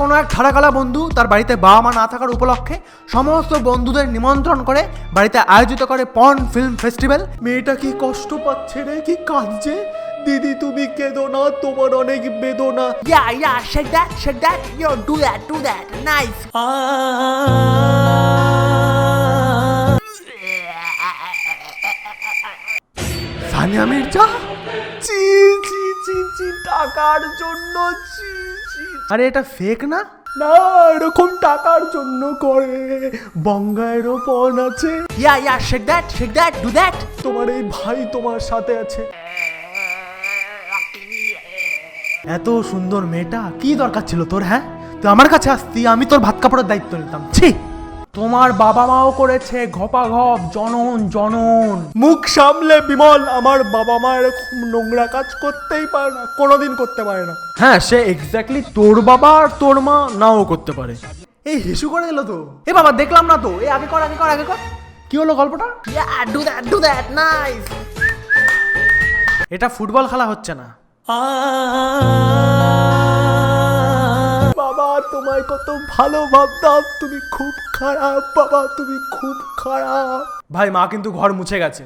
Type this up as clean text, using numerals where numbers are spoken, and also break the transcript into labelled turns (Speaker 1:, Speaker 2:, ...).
Speaker 1: কোনো এক ঠাড়াকালা বন্ধু তার বাড়িতে বাবা মা না থাকার উপলক্ষে সমস্ত বন্ধুদের নিমন্ত্রণ করে বাড়িতে আয়োজিত করে পর্ন ফিল্ম ফেস্টিভ্যাল। মেয়েটা কি কষ্ট পাচ্ছে রে, কি কাঁদছে। দিদি তুমি কেঁদো না, তোমার অনেক বেদনা।
Speaker 2: Yeah, shake that, yo, do that, nice.
Speaker 1: Sania Mirza, চি চি চি চি, টাকার জন্য চি চি। আরে এটা ফেক না? না, এরকম টাকার জন্য করে। বঙ্গায়েরও পণ আছে।
Speaker 2: Yeah, shake that, do that.
Speaker 1: তোমার এই ভাই তোমার সাথে আছে। এত সুন্দর মেয়েটা, কি দরকার ছিল তোর? হ্যাঁ, তুই আমার কাছে আসতি, আমি তোর ভাত কাপড়ের দায়িত্ব নিতাম। ছি, তোমার বাবা মাও করেছে ঘপাঘপ, জনন। মুখ সামলে বিমল, আমার বাবা মা এরকম নোংরা কাজ করতেই পারে না, কোনোদিন করতে পারে না। হ্যাঁ, সে এক্স্যাক্টলি তোর বাবা আর তোর মা নাও করতে পারে। এই হিসু করে এলো তো। এ বাবা, দেখলাম না তো। এ আগে কর। কি হলো গল্পটা?
Speaker 2: Yeah, do that, nice.
Speaker 1: এটা ফুটবল খেলা হচ্ছে না। বাবা, তোমায় কত ভালো ভাবতাম, তুমি খুব খারাপ। বাবা, তুমি খুব খারাপ। ভাই, মা কিন্তু ঘর মুছে গেছে।